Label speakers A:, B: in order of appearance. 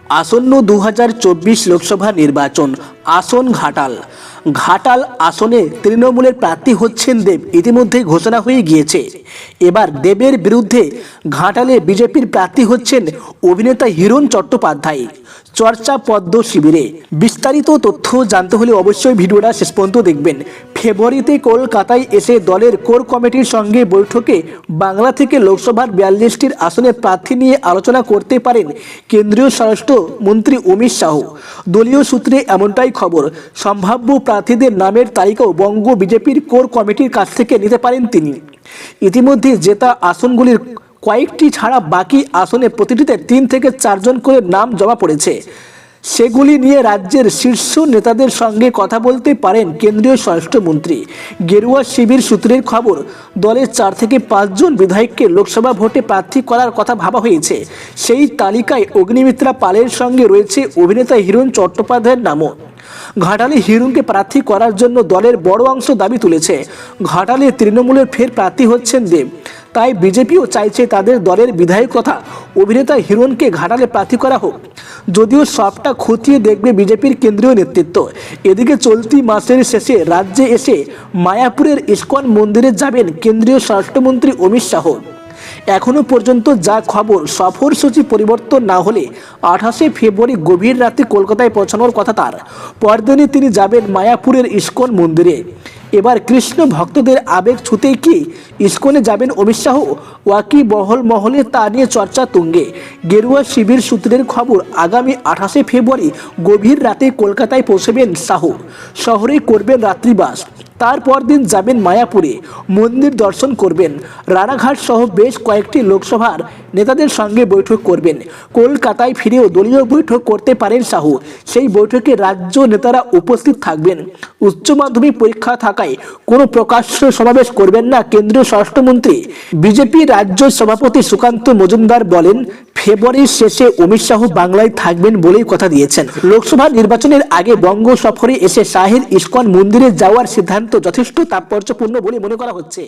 A: আসন্ন 2024 লোকসভা নির্বাচন আসন ঘাটাল আসনে তৃণমূলের প্রার্থী হচ্ছেন দেব ইতিমধ্যে ঘোষণা হয়ে গিয়েছে। এবার দেবের বিরুদ্ধে ঘাটালে বিজেপির প্রার্থী হচ্ছেন অভিনেতা হিরণ চট্টোপাধ্যায়। চর্চা পদ্ম শিবিরে বিস্তারিত তথ্য জানতে হলে অবশ্যই ভিডিওটা শেষ পর্যন্ত দেখবেন। ফেব্রুয়ারিতে কলকাতায় এসে দলের কোর কমিটির সঙ্গে বৈঠকে বাংলা থেকে লোকসভার 42টির আসনের প্রার্থী নিয়ে আলোচনা করতে পারেন কেন্দ্রীয় স্বরাষ্ট্রমন্ত্রী অমিত শাহ। দলীয় সূত্রে এমনটাই খবর। সম্ভাব্য প্রার্থীদের নামের তালিকাও বঙ্গ বিজেপির কোর কমিটির কাছ থেকে নিতে পারেন তিনি। ইতিমধ্যে জেতা আসনগুলির কয়েকটি ছাড়া বাকি আসনে প্রতিটিতে 3 থেকে 4 জন করে নাম জমা পড়েছে। সেগুলি নিয়ে রাজ্যের শীর্ষ নেতাদের সঙ্গে কথা বলতে পারেন কেন্দ্রীয় স্বরাষ্ট্রমন্ত্রী। গেরুয়া শিবির সূত্রের খবর, দলের 4 থেকে 5 জন বিধায়ককে লোকসভা ভোটে প্রার্থী করার কথা ভাবা হয়েছে। সেই তালিকায় অগ্নিমিত্রা পালের সঙ্গে রয়েছে অভিনেতা হিরণ চট্টোপাধ্যায়ের নামও। ঘাটালে হিরণকে প্রার্থী করার জন্য দলের বড় অংশ দাবি তুলেছে। ঘাটালে তৃণমূলের ফের প্রার্থী হচ্ছেন দেব, তাই বিজেপিও চাইছে তাদের দলের বিধায়ক তথা অভিনেতা হিরণকে ঘাটালে প্রার্থী করা হোক। যদিও সবটা খতিয়ে দেখবে বিজেপির কেন্দ্রীয় নেতৃত্ব। এদিকে চলতি মাসের শেষে রাজ্যে এসে মায়াপুরের ইস্কন মন্দিরে যাবেন কেন্দ্রীয় স্বরাষ্ট্রমন্ত্রী অমিত শাহ। এখনো পর্যন্ত যা খবর, সফরসূচি পরিবর্তন না হলে 28শে ফেব্রুয়ারি গভীর রাতে কলকাতায় পৌঁছানোর কথা তার। পরদিনই তিনি যাবেন মায়াপুরের ইস্কন মন্দিরে। এবার কৃষ্ণ ভক্তদের আবেগ ছুতেই কি ইস্কনে যাবেন অমিত শাহ? ওয়াকিবহল মহলে তা নিয়ে চর্চা তুঙ্গে। গেরুয়া শিবির সূত্রের খবর, আগামী 28শে ফেব্রুয়ারি গভীর রাতে কলকাতায় পৌঁছবেন শাহ। শহরে করবেন রাত্রিবাস। তারপর দিন যাবেন মায়াপুরে, মন্দির দর্শন করবেন। রানাঘাট সহ বেশ কয়েকটি লোকসভার নেতাদের সঙ্গে বৈঠক করবেন। কলকাতায় ফিরেও দলীয় বৈঠক করতে পারেন শাহ। সেই বৈঠকে রাজ্য নেতারা উপস্থিত থাকবেন। উচ্চ মাধ্যমিক পরীক্ষা থাকায় কোনো প্রকাশ্য সমাবেশ করবেন না কেন্দ্রীয় স্বরাষ্ট্রমন্ত্রী। বিজেপি রাজ্য সভাপতি সুকান্ত মজুমদার বলেন, ফেব্রুয়ারির শেষে অমিত শাহ বাংলায় থাকবেন বলেই কথা দিয়েছেন। লোকসভা নির্বাচনের আগে বঙ্গ সফরে এসে শাহের ইস্কন মন্দিরে যাওয়ার সিদ্ধান্ত যথেষ্ট তাৎপর্যপূর্ণ বলে মনে করা হচ্ছে।